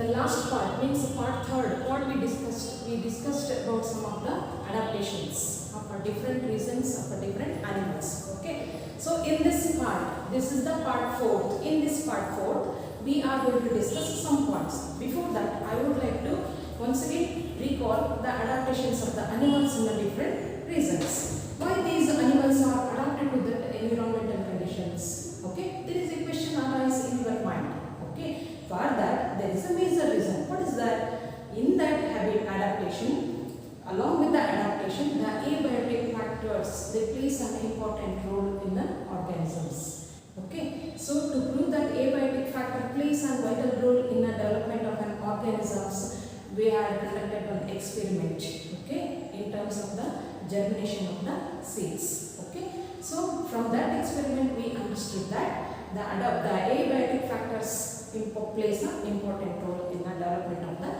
the last part, means part third, what we discussed about some of the adaptations of different reasons of different animals. Okay. So in this part, this is the part 4. In this part 4, we are going to discuss some points. Before that, I would like to once again recall the adaptations of the animals in the different reasons. Why these animals are adapted to the environmental conditions? Okay, there is a question arises in your mind. Okay, for that there is a major reason. What is that? In that habit adaptation, along with the adaptation, the abiotic factors, they plays an important role in the organisms. Okay, so to prove that abiotic factor plays a vital role in the development of an organisms, we have conducted an experiment. Okay, in terms of the germination of the seeds. Okay, so from that experiment we understood that the abiotic factors plays an important role in the development of the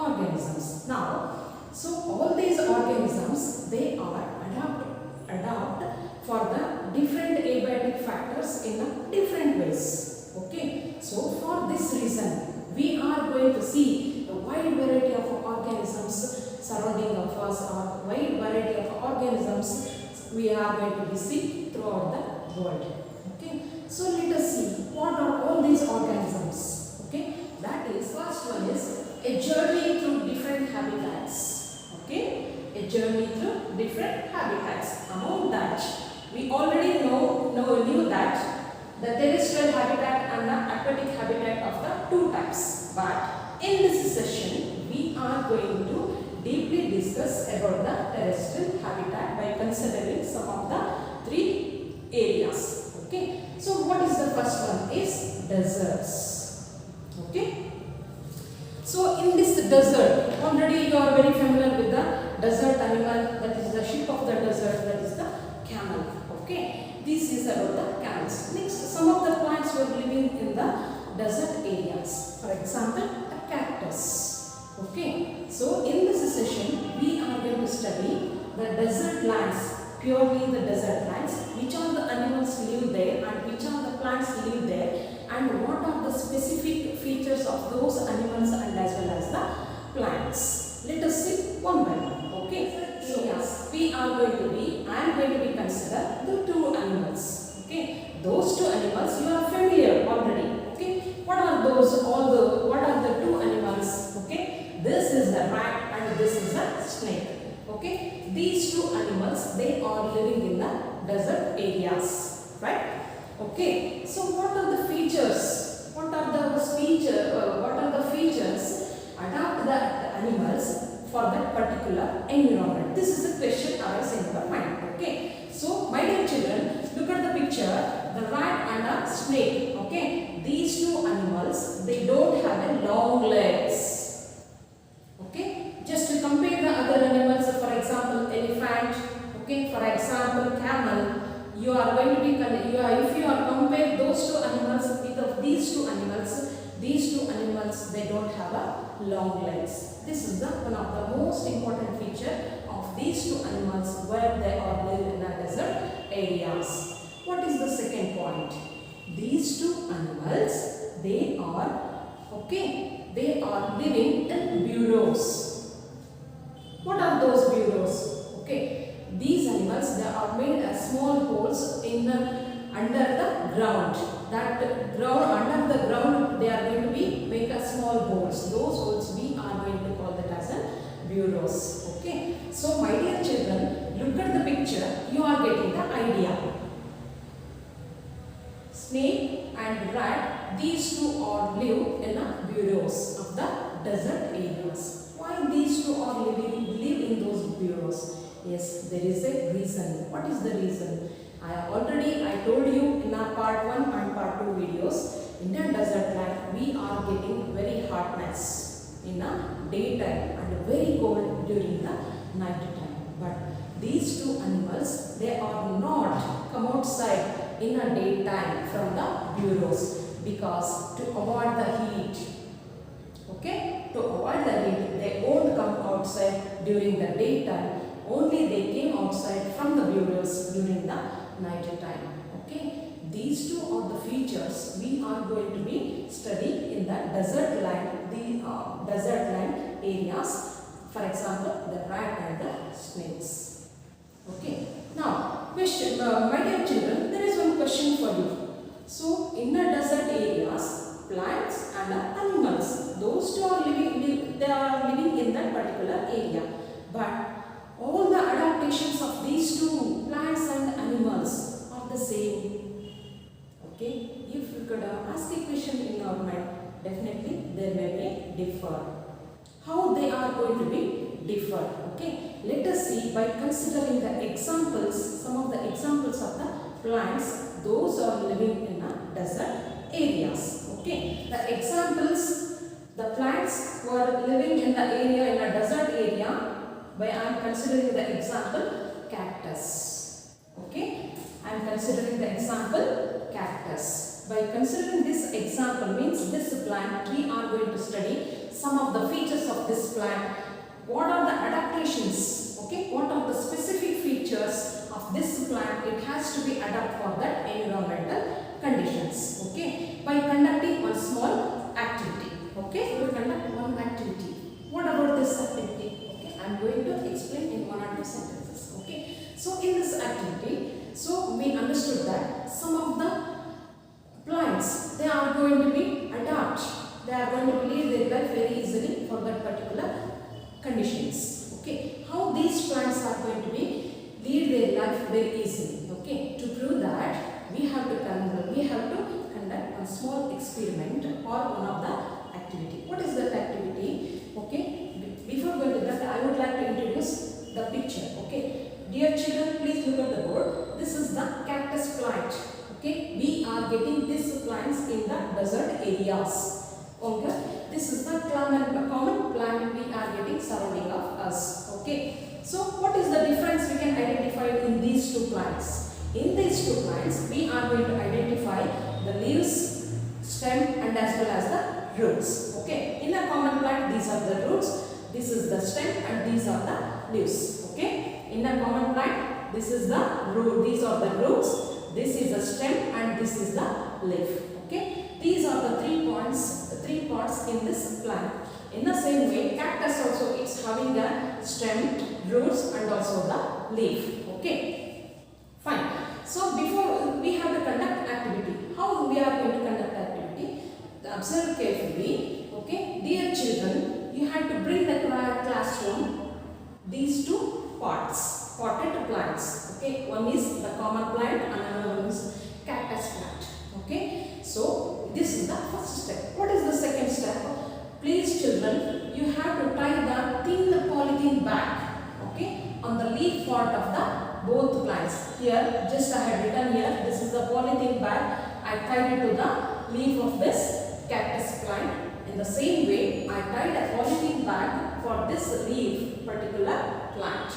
organisms. Now, so all these organisms, they are adapt for the different abiotic factors in a different ways. Okay, so for this reason we are going to see a wide variety of organisms surrounding of us, or wide variety of organisms we are going to be see throughout the world. Okay, so let us see what are all these organisms. Okay, that is, first one is a journey through different habitats. Okay, a journey through different habitats. Among that, we already knew that the terrestrial habitat and the aquatic habitat of the two types. But in this session, we are going to deeply discuss about the terrestrial habitat by considering some of the three areas. Okay, so what is the first one? Is deserts. Okay, so in this desert, already you are very familiar with the desert animal, that is the sheep of the desert, that is the camel. Okay, this is about the camels. Next, some of the plants were living in the desert areas. For example, a cactus. Okay, so in this session we are going to study the desert lands, purely the desert lands, which are the animals live there and which are the plants live there, and what are the specific features of those animals and as well as the plants. Let us see one by one. Okay, so yes, I am going to be consider the two animals. Okay, those two animals you are familiar already. Okay, what are those? What are the two animals? Okay, this is the rat and this is the snake. Okay, these two animals, they are living in the desert areas, right? Okay, so what are the features? What are the features adapt the animals for that particular environment? This is a question arising in your mind. Okay, so my dear children, look at the picture, the rat and the snake. Okay, these two animals, they don't have a long legs. Okay, just to compare the other animals, for example elephant, okay, for example camel, you are going to be, if you are compare those two animals with these two animals, they don't have a long legs. This is one of the most important feature of these two animals where they are live in the desert areas. What is the second point? These two animals, they are living in burrows. What are those burrows? Okay, these animals, they are made as small holes in under the ground. Under the ground, they are going to be make a small holes. Those holes we are going to call that as a burrows. Okay, so my dear children, look at the picture. You are getting the idea. Snake and rat, these two are live in the burrows of the desert areas. Why these two are live in those burrows? Yes, there is a reason. What is the reason? I told you in our part 1 and part 2 videos, in the desert land we are getting very hotness in the daytime and very cold during the night time. But these two animals, they are not come outside in the daytime from the burrows because to avoid the heat. Okay, to avoid the heat, they won't come outside during the daytime. Only they came outside from the burrows during the night time. Okay, these two are the features we are going to be studying in the desert land. areas. For example, the rat and the snakes. Okay. Now, question, my dear children, there is one question for you. So, in the desert areas, plants and animals, those two are living, they are living in that particular area. But all the adaptations of these two plants and animals are the same. Okay. If you could ask a question in your mind, definitely there may be differ. How they are going to be differ? Okay. Let us see by considering the examples, some of the examples of the plants, those are living in a desert areas. Okay. The examples, the plants who are living in the area, in a desert area, by I am considering the example cactus. Okay. I am considering the example cactus. By considering this example means this plant, we are going to study some of the features of this plant. What are the adaptations? Okay. What are the specific features of this plant? It has to be adapted for that environmental conditions. Okay. By conducting one small activity. Okay. We will conduct one activity. What about this activity? Okay. I am going to explain in one or two sentences. Okay. So in this activity, so we understood that some of the plants, they are going to be adapt. They are going to lead their life very easily for that particular conditions. Okay. How these plants are going to be lead their life very easily. Okay. To prove that, we have to conduct a small experiment or one of the activity. What is that activity? Okay. Before going to that, I would like to introduce the picture. Okay. Dear children, please look at the board. This is the cactus plant. Okay. We are getting these plants in the desert areas. Okay. This is the common plant we are getting surrounding of us. Okay. So what is the difference we can identify in these two plants? In these two plants, we are going to identify the leaves, stem and as well as the roots. Okay. In a common plant, these are the roots, this is the stem and these are the leaves. Okay. In a common plant, this is the root, these are the roots, this is the stem and this is the leaf. Okay. These are the three parts in this plant. In the same way, cactus also it's having a stem, roots and also the leaf. Okay. Fine. So before we have to conduct activity, how we are going to conduct activity? Observe carefully. Okay. Dear children, you have to bring the classroom these two parts, potted plants. Okay. One is the common plant and another one is cactus plant. Okay. So this is the first step. What is the second step? Please children, you have to tie the thin polythene bag, okay, on the leaf part of the both plants. Here, just I had written here, this is the polythene bag. I tied it to the leaf of this cactus plant. In the same way, I tied a polythene bag for this leaf particular plant.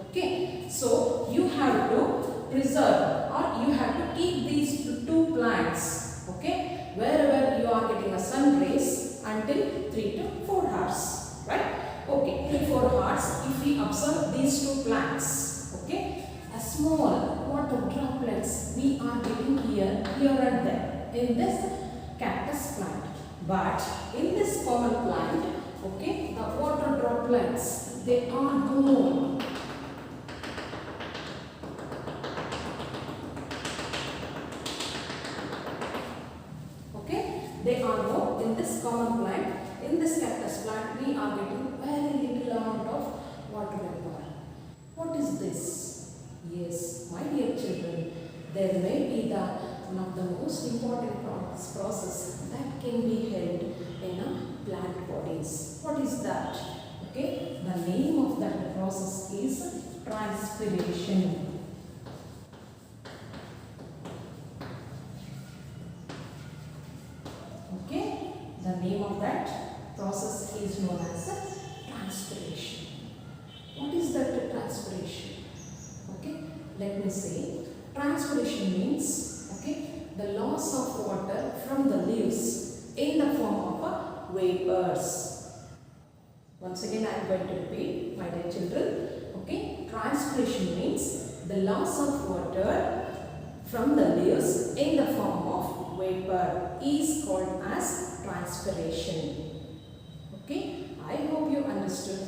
Okay, so you have to preserve or you have to keep these two plants, okay, wherever you are getting a sun rays until 3 to 4 hours, right? Okay, 3 to 4 hours. If we observe these two plants, okay, a small water droplets we are getting here and there in this cactus plant. But in this common plant, okay, the water droplets they are more. They are more in this common plant. In this cactus plant, we are getting very little amount of water vapor. What is this? Yes, my dear children, there may be the one of the most important process that can be held in a plant bodies. What is that? Okay, the name of that process is transpiration. The name of that process is known as transpiration. What is that transpiration? Okay, let me say transpiration means okay the loss of water from the leaves in the form of vapors. Once again I am going to repeat, my dear children. Okay, transpiration means the loss of water from the leaves in the form of vapor is called as transpiration. Okay, I hope you understood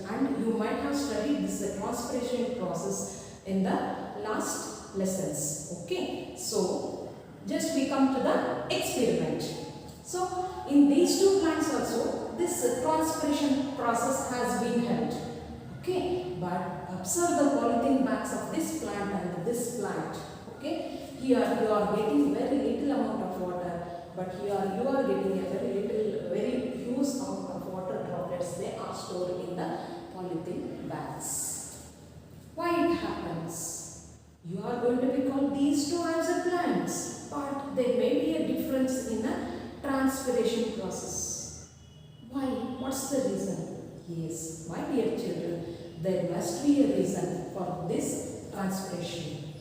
you might have studied this transpiration process in the last lessons. Okay, so just we come to the experiment. So in these two plants also this transpiration process has been held. Okay, but observe the polythene bags of this plant and this plant. Okay, here you are getting very little amount of water, but here you are getting a very huge amount of water droplets. They are stored in the polythene bags. Why it happens? You are going to be called these two as a plants, but there may be a difference in the transpiration process. Why? What's the reason? Yes, my dear children, there must be a reason for this transpiration.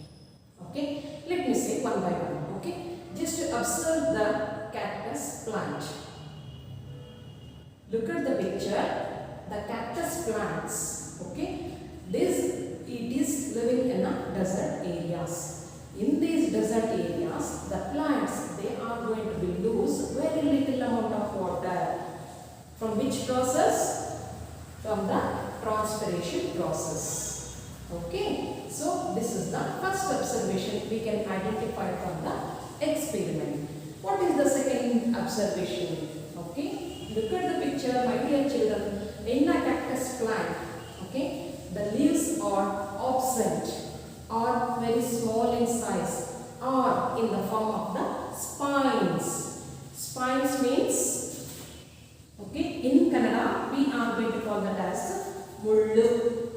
Okay, let me say one by one. Okay, just to observe the cactus plant. Look at the picture. The cactus plants. Okay, it is living in a desert areas. In these desert areas, the plants, they are going to be lose very little amount of water. From which process? From the transpiration process. Okay, so this is the first observation we can identify from the experiment. What is the second observation? Okay, look at the picture, my dear children. In a cactus plant, okay, the leaves are absent or very small in size or in the form of the spines. Spines means, okay, in Kannada we are going to call that as mullu.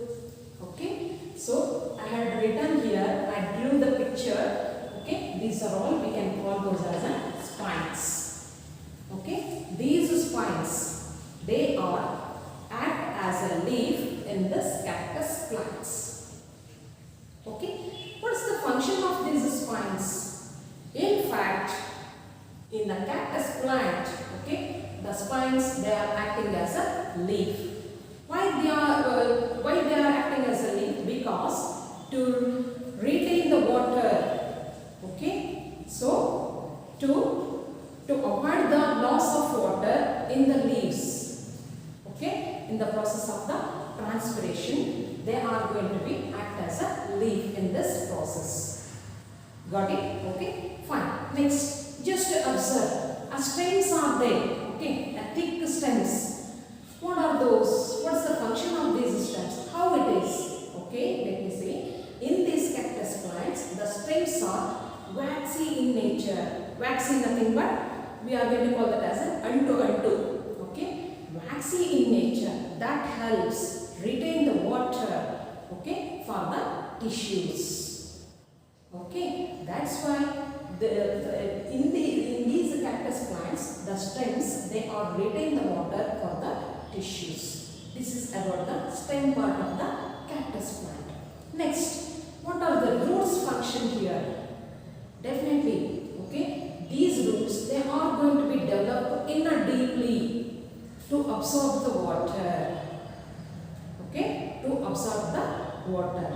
Okay, so I had written here, I drew the picture. Okay, these are all we can call those as spines. Okay, these spines, they are act as a leaf in this cactus plants. Okay, what's the function of these spines? In fact, in the cactus plant, okay, the spines, they are acting as a leaf. Why they are acting as a leaf? Because to retain the water. Okay, so to avoid the loss of water in the leaves. Okay, in the process of the transpiration, they are going to be act as a leaf in this process. Got it? Okay, fine. Next, just observe. Stems are there. Okay, thick stems. What are those? What's the function of these stems? How it is? Okay, let me say. In these cactus plants, the stems are waxy in nature. Waxy nothing but we are going to call that as an unto. Okay, waxy in nature. That helps retain the water. Okay, for the tissues. Okay, that's why in these cactus plants, the stems, they are retain the water for the tissues. This is about the stem part of the cactus plant. Next, what are the roots function here? Definitely, okay, these roots, they are going to be developed deeply to absorb the water. Okay, to absorb the water.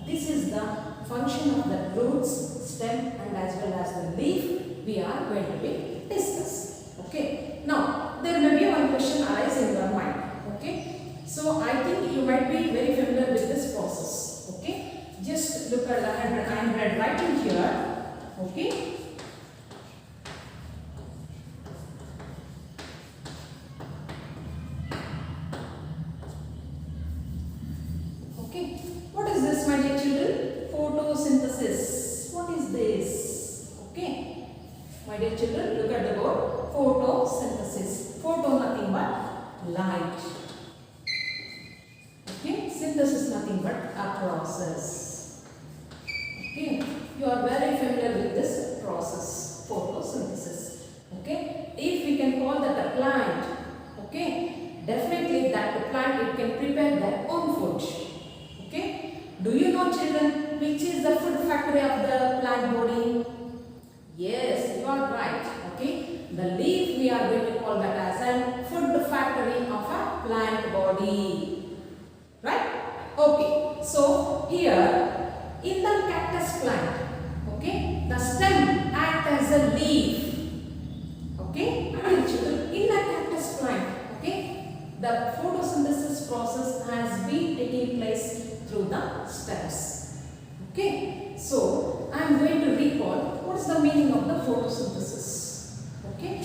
This is the function of the roots, stem and as well as the leaf we are going to be discuss. Okay, now there may be one question arise in your mind. Okay, so I think you might be very familiar with this process. Okay, just look at the handwriting here. Okay, what is this, my dear children? Photosynthesis. What is this? Okay, my dear children, look at the word photosynthesis. Photo nothing but light. Okay, synthesis nothing but a process. Okay, you are very familiar with this process, photosynthesis. Okay, if we can call that a plant, okay, definitely that plant, it can prepare their own food. Okay, do you know, children, which is the food factory of the plant body? Yes, you are right. Okay, the leaf we are going to call that as a food factory of a plant body. Right? Okay, so here in the cactus plant, okay, the stem act as a leaf. Okay, in the cactus plant, okay, the photosynthesis process has been taking place through the stems. Okay, so I am going to recall what is the meaning of the photosynthesis. Okay.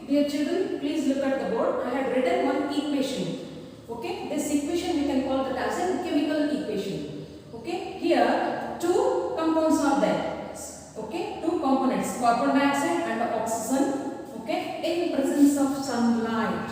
Dear children, please look at the board. I had written one equation. Okay, this equation we can call that as a chemical equation. Okay, here two compounds are there. Okay, two components, carbon dioxide and oxygen. Okay, in presence of sunlight.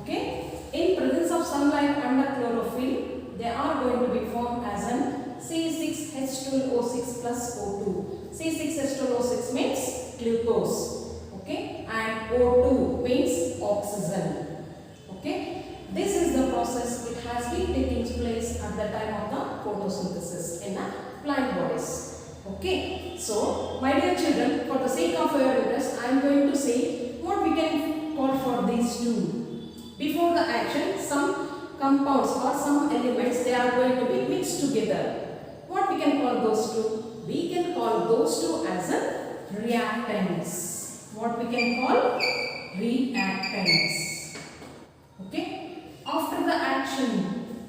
Okay, in presence of sunlight and chlorophyll, they are going to be formed as an C6H12O6 plus O2. C6H12O6 means glucose. Okay, and O2 means oxygen. Okay, this is the process which has been taking place at the time of the photosynthesis in a plant bodies. Okay, so my dear children, for the sake of your interest, I am going to say what we can call for these two. Before the action, some compounds or some elements, they are going to be mixed together. What we can call those two? We can call those two as a reactants. What we can call? Reactants. Okay. After the action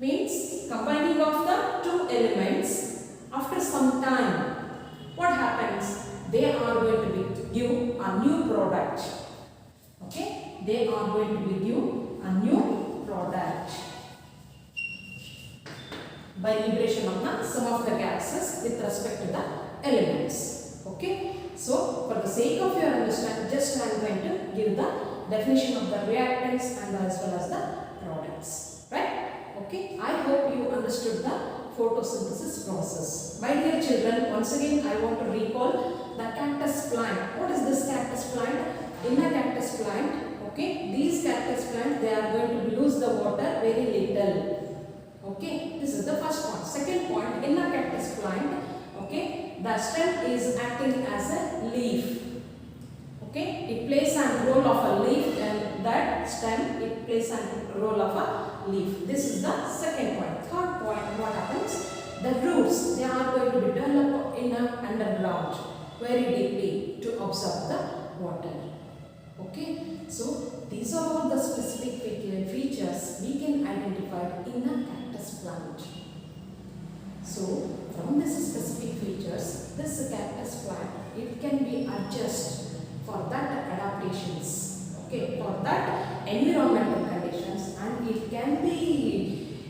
means combining of the two elements, after some time, what happens? They are going to give a new product. Okay. They are going to give a new product by liberation of some of the gases with respect to the elements. Okay, so for the sake of your understanding, just I am going to give the definition of the reactants and as well as the products. Right? Okay, I hope you understood the photosynthesis process. My dear children, once again I want to recall the cactus plant. What is this cactus plant? In a cactus plant, okay, these cactus plants, they are going to lose the water very little. Okay, this is the first point. Second point, in a cactus plant, okay, the stem is acting as a leaf. Okay, it plays a role of a leaf, and that stem, it plays a role of a leaf. This is the second point. Third point, what happens? The roots, they are going to be developed in a underground very deeply to absorb the water. Okay, so these are all the specific features we can identify in a cactus plant. So from these specific features, this cactus plant, it can be adjusted for that adaptations, okay, for that environmental conditions, and it can be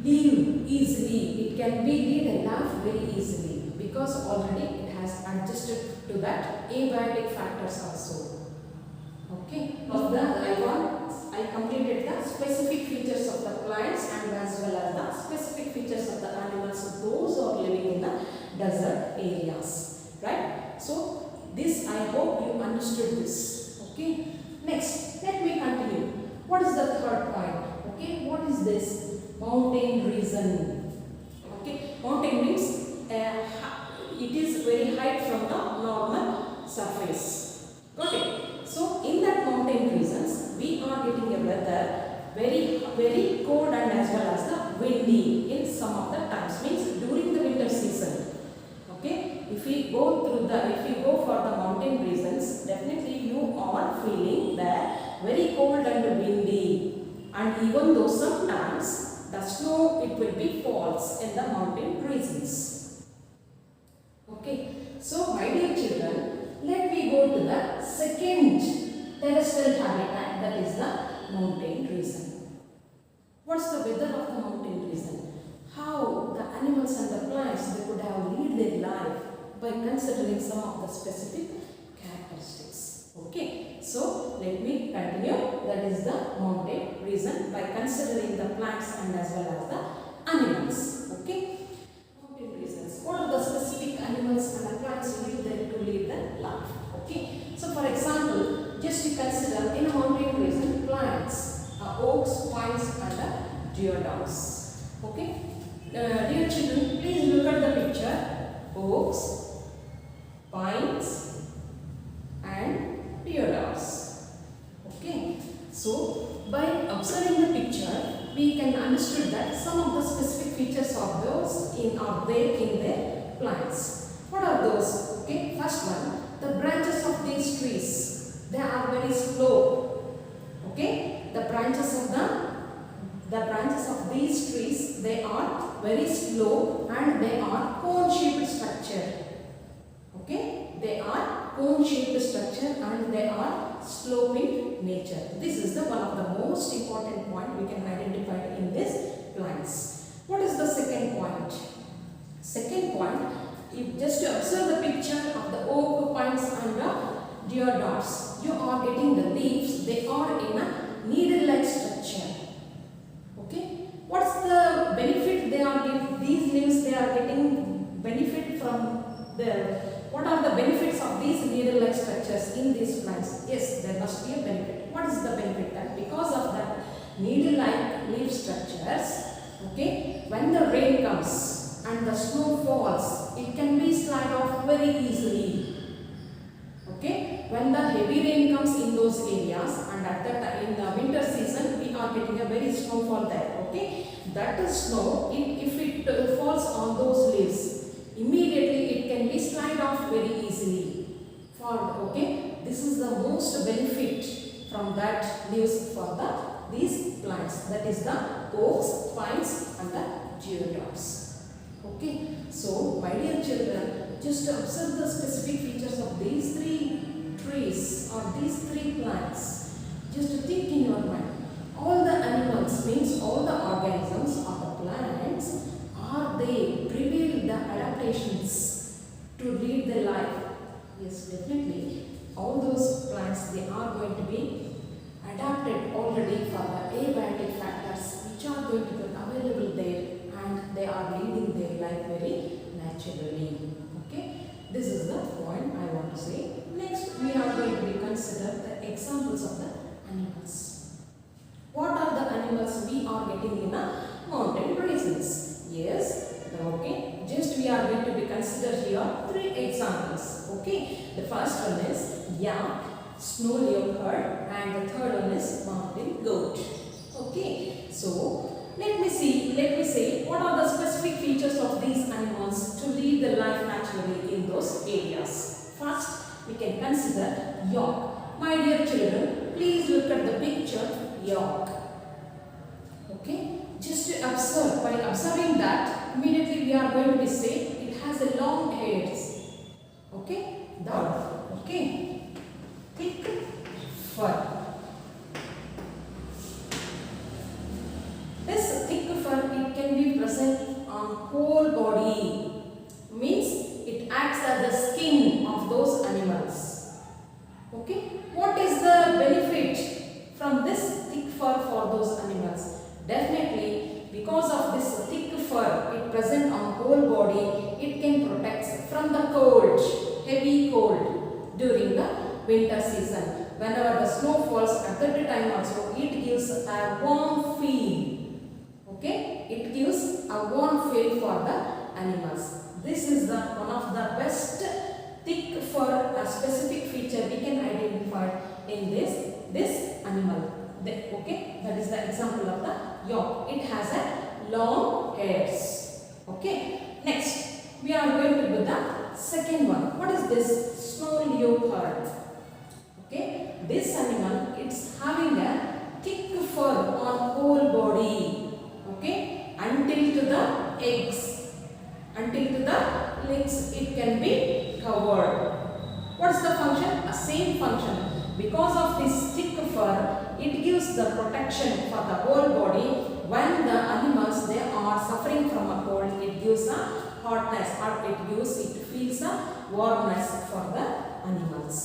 live easily, it can be lead a life very easily because already it has adjusted to that abiotic factors also. Okay, of that I completed the specific features of the plants and as well as the specific features of the animals, those who are living in the desert areas. Right? So this, I hope you understood this. Okay. Next, let me continue. What is the third point? Okay, what is this? Mountain region. Okay, mountain means it is very high from the normal surface. Got it? So in that mountain regions, we are getting a weather very cold and as well as the windy in some of the times, means during the winter season. Okay, if we go for the mountain regions, definitely you are feeling that very cold and windy, and even though sometimes the snow, it will be falls in the mountain regions. Okay, so my dear children, let me go to the second terrestrial habitat, that is the mountain region. What's the weather of the mountain region? How the animals and the plants, they could have lead their life by considering some of the specific characteristics. Okay, so let me continue. That is the mountain region by considering the plants and as well as the animals. Okay, mountain regions. What are the specific animals and the plants live there to live their life? Okay, so for example, just to consider in a mountain region, plants, oaks, pines and deodars. Okay, dear children, please look at the picture. Oaks, pines, plants. What are those? Okay, first one, the branches of these trees, they are very slow. Okay, the branches of these trees, they are very slow and they are cone-shaped structure. Okay, they are cone-shaped structure and they are sloping nature. This is the one of the most important point we can identify in this plants. What is the second point? Second point, if just to observe the picture of the oak, pines and the deodaras, you are getting the leaves, they are in a needle-like structure. Okay, what's the benefit they are getting? These leaves, they are getting benefit from the, what are the benefits of these needle-like structures in these plants? Yes, there must be a benefit. What is the benefit? That because of that needle-like leaf structures, okay, when the rain comes and the snow falls, it can be slide off very easily. Okay, when the heavy rain comes in those areas and at that in the winter season we are getting a very snowfall there. Okay, that is snow, if it falls on those leaves, immediately it can be slide off very easily. Okay, this is the most benefit from that leaves for these plants, that is the oaks, pines and the deodars. Okay, so my dear children, just observe the specific features of these three trees or these three plants. Just think in your mind, all the animals, means all the organisms or the plants, are they prevail the adaptations to lead their life? Yes, definitely. All those plants, they are going to be adapted already for the abiotic factors which are going to be available there and they are leading their life very naturally. Okay, this is the point I want to say. Next, we are going to be consider the examples of the animals. What are the animals we are getting in a mountain regions? Yes, okay, just we are going to be consider here three examples. Okay, the first one is yak, snow leopard and the third one is mountain goat. Okay, so let me say what are the specific features of these animals to lead the life naturally in those areas. First, we can consider yak. My dear children, please look at the picture yak. Okay, just to observe, by observing that, immediately we are going to say it has a long hairs. Okay, okay, thick fur. This thick fur, it can be present on whole body, means it acts as the skin of those animals. Okay, what is the benefit from this thick fur for those animals? Definitely, because of this thick fur, it present on whole body, it can protect from the cold, heavy cold during the winter season. Whenever the snow falls at that time also, it gives a warm feel. Okay, it gives a warm feel for the animals. This is the one of the best thick fur, a specific feature we can identify in this animal. Okay, that is the example of the yak. It has a long hairs. Okay, next we are going to do the second one. What is this? Snow leopard. Okay, this animal, it's having a thick fur on whole body. Okay, until to the eggs, until to the legs, it can be covered. What is the function? A same function. Because of this thick fur, it gives the protection for the whole body. When the animals, they are suffering from a cold, it gives a hotness or it feels a warmness for the animals.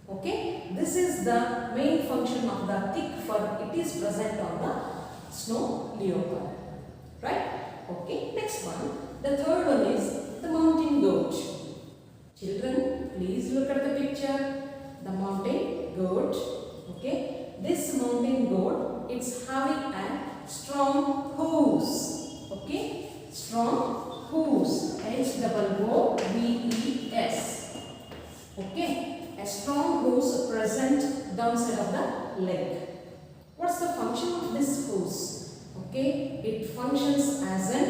Okay, this is the main function of the thick fur. It is present on the snow leopard. Right? Okay, next one. The third one is the mountain goat. Children, please look at the picture. The mountain goat. Okay, this mountain goat, it's having a strong hooves. Okay, strong hooves. H-O-O-V-E-S. Okay, a strong hooves present downside of the leg. What's the function of this hooves? Okay, it functions as an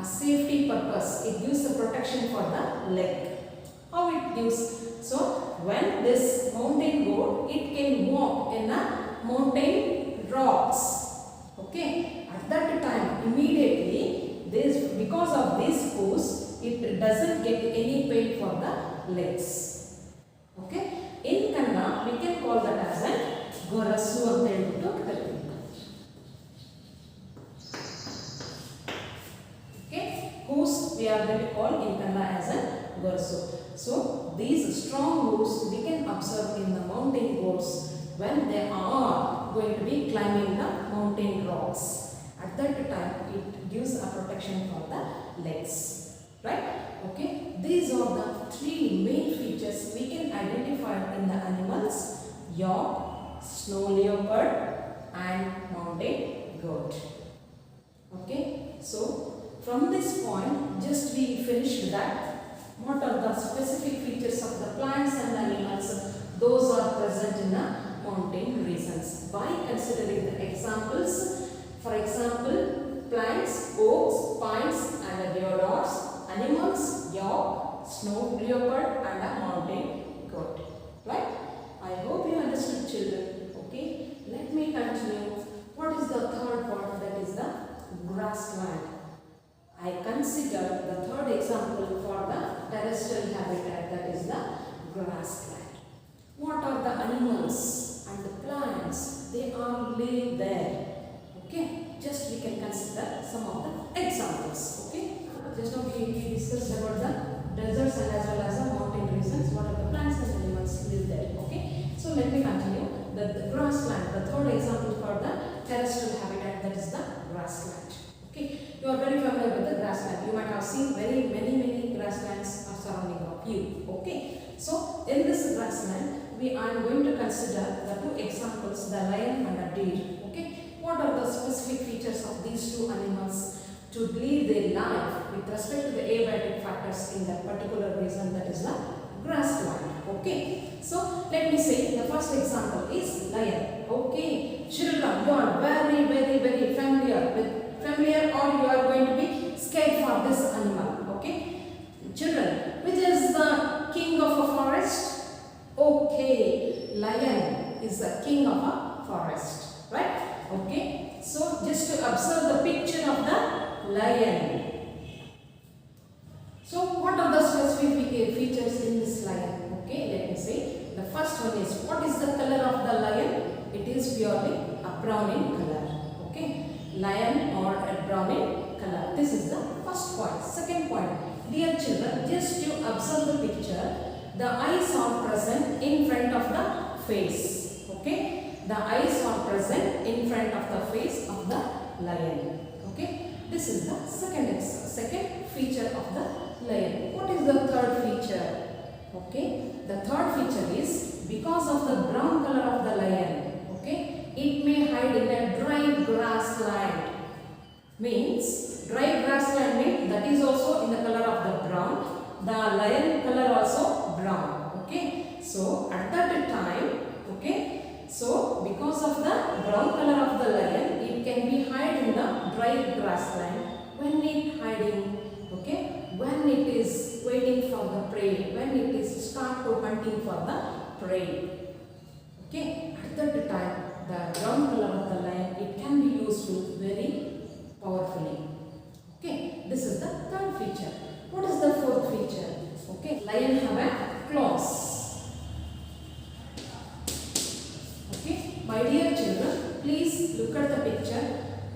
a safety purpose. It gives the protection for the leg. How it gives? So when this mountain goat, it can walk in a mountain rocks. Okay, at that time immediately this, because of this force, it doesn't get any pain for the legs. Okay, in Kannada we can call that as a gorasu ಅಂತ ಹೇಳ್ಬಿಟ್ಟು ಕರೀತೀವಿ. Okay, hooves we are going to call in Kannada as a gorasu. So these strong hooves we can observe in the mountain goats when they are going to be climbing the mountain rocks. At that time it gives a protection for the legs, right? Okay, these are the three main features we can identify in the animals: yak, snow leopard and mountain goat. Okay, so from this point just we finished that. What are the specific features of the plants and animals? Those are present in the mountain regions. By considering the examples, for example, plants, oaks, pines and deodars, animals, yak, snow leopard and a mountain goat. Right? I hope you understood, children. Okay, let me continue. What is the third part? That is the grassland. I consider the third example for the terrestrial habitat, that is the grassland. What are the animals and the plants? They are live there. Okay, just we can consider some of the examples. Okay, just now we discussed about the deserts and as well as the mountain regions. What are the plants and animals live there? Okay, so let me continue. The grassland, the third example for the terrestrial habitat, that is the grassland. Okay, you are very familiar with the grassland. You might have seen many grasslands are surrounding of you. Okay, so in this grassland we are going to consider the two examples, the lion and the deer. Okay, what are the specific features of these two animals to lead their life with respect to the abiotic factors in that particular region, that is the grassland. Okay, so let me say the first example is lion. Okay, children, you are very familiar or you are going to be scared for this animal. Okay, children, which is the king of a forest? Okay, lion is the king of a forest, right? Okay, so just to observe the picture of the lion. So what are the specific features in this lion? Okay, let me say the first one is, what is the color of the lion? It is purely a brown in color. Okay, lion or a brown in color. This is the first point. Second point, dear children, just you observe the picture. The eyes are present in front of the face. Okay, the eyes are present in front of the face of the lion. Okay, this is the second feature of the lion. What is the third feature? Okay, the third feature is, because of the brown color of the lion, okay, it may hide in a dry grassland. Means dry grassland means that is also in the color of the brown. The lion color also brown. Okay, so at that time, okay, so because of the brown color of the lion, it can be hide in the dry grassland. When it hiding, okay, when it is waiting for the prey, when it is start to hunting for the prey. Okay, at that time the brown color of the lion, it can be useful very powerfully. Okay, this is the third feature. What is the fourth feature? Okay, lion have a claws. Okay, my dear children, please look at the picture.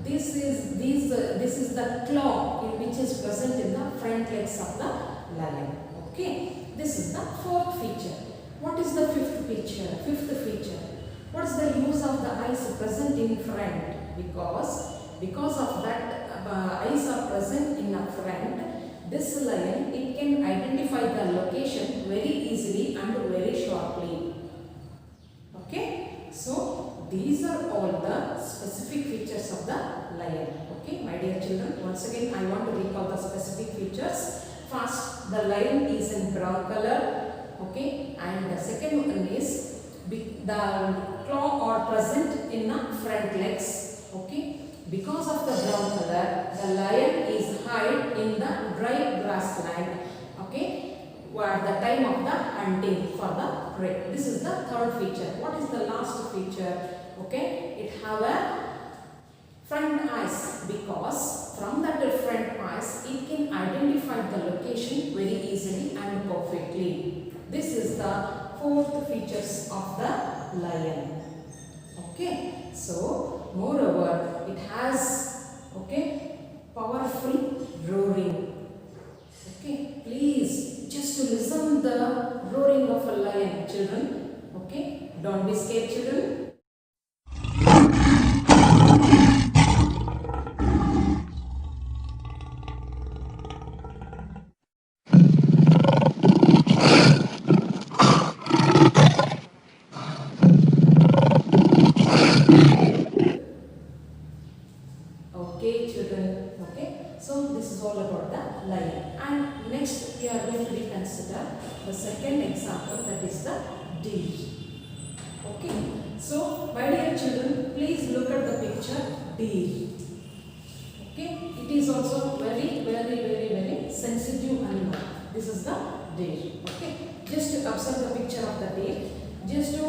This is the claw which is present in the front legs of the lion. Okay, this is the fourth feature. What is the fifth feature? What is the use of the eyes present in front? Because of that eyes are present in the front, this lion, it can identify the location very easily and very sharply. Okay, so these are all the specific features of the lion. Okay, my dear children, once again I want to recall the specific features. First, the lion is in brown color. Okay, and the second one is the claw are present in the front legs. Okay, because of the brown color, the lion is hide in the dry grassland, okay, at the time of the hunting for the prey. This is the third feature. What is the last feature? Okay, it have a front eyes, because from that front eyes it can identify the location very easily and perfectly. This is the fourth features of the lion. Okay, so moreover it has, okay, powerful roaring. Okay, please just to listen the roaring of a lion, children. Okay, don't be scared, children. Okay, children. Okay, so this is all about the lion. And next we are going to reconsider the second example, that is the deer. Okay, so my dear children, please look at the picture deer. Okay, it is also very sensitive animal. This is the deer. Okay, just to observe the picture of the deer. Just to,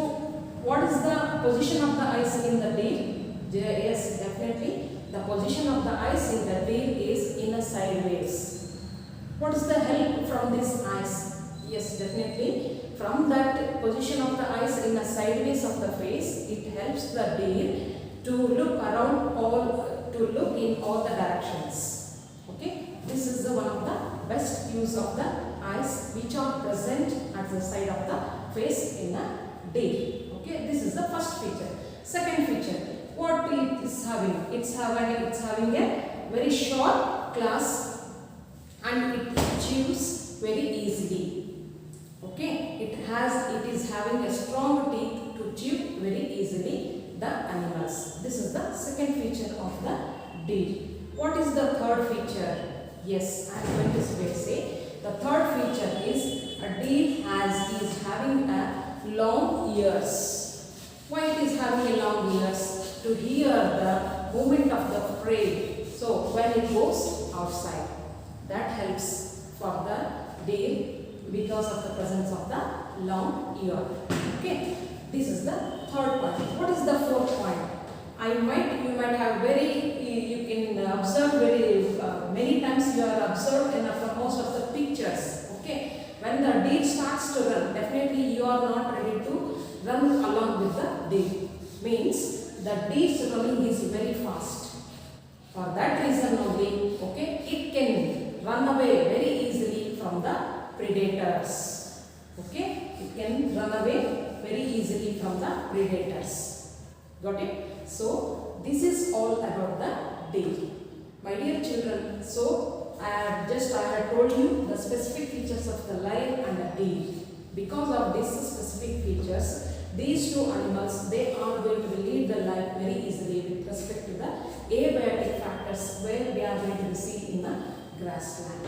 what is the position of the eyes in the deer? Yes, definitely. The position of the eyes in the deer is in a sideways. What is the help from this eyes? Yes, definitely. From that position of the eyes in a sideways of the face, it helps the deer to look around all, to look in all the directions. Okay, this is the one of the best use of the eyes which are present at the side of the face in a deer. Okay, this is the first feature. Second feature, what it is having? It's having a very short claws and it chews very easily. Okay, it is having a strong teeth to chew very easily the animals. This is the second feature of the deer. What is the third feature? Yes, I am going to say the third feature is a deer is having a long ears. Why it is having a long ears? To hear the movement of the prey. So when it goes outside, that helps for the deer because of the presence of the long ear. Okay, this is the third point. What is the fourth point? You might have you can observe very many times you are observed in most of the pictures. Okay, when the deer starts to run, definitely you are not ready to run along with the deer. Means the deer's running is very fast. For that reason only, okay, it can run away very easily from the predators. Okay, it can run away very easily from the predators. Got it? So this is all about the deer. My dear children, so I have told you the specific features of the lion and the deer. Because of these specific features, these two animals, they are going to lead the life very easily with respect to the abiotic factors where we are going to see in the grassland.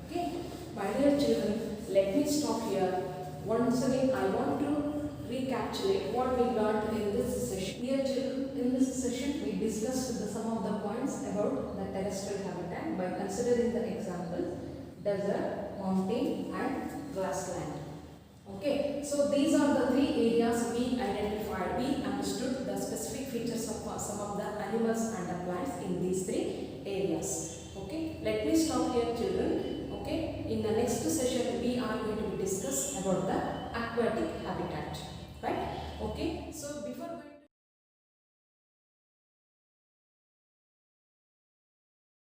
Okay, my dear children, let me stop here. Once again, I want to recapitulate what we learned in this session. Dear children, in this session, we discussed some of the points about the terrestrial habitat by considering the examples desert, mountain and grassland. Okay, so these are the three areas we identified. We understood the specific features of some of the animals and the plants in these three areas. Okay, let me stop here, children. Okay, in the next session we are going to discuss about the aquatic habitat. Right? Okay, so before going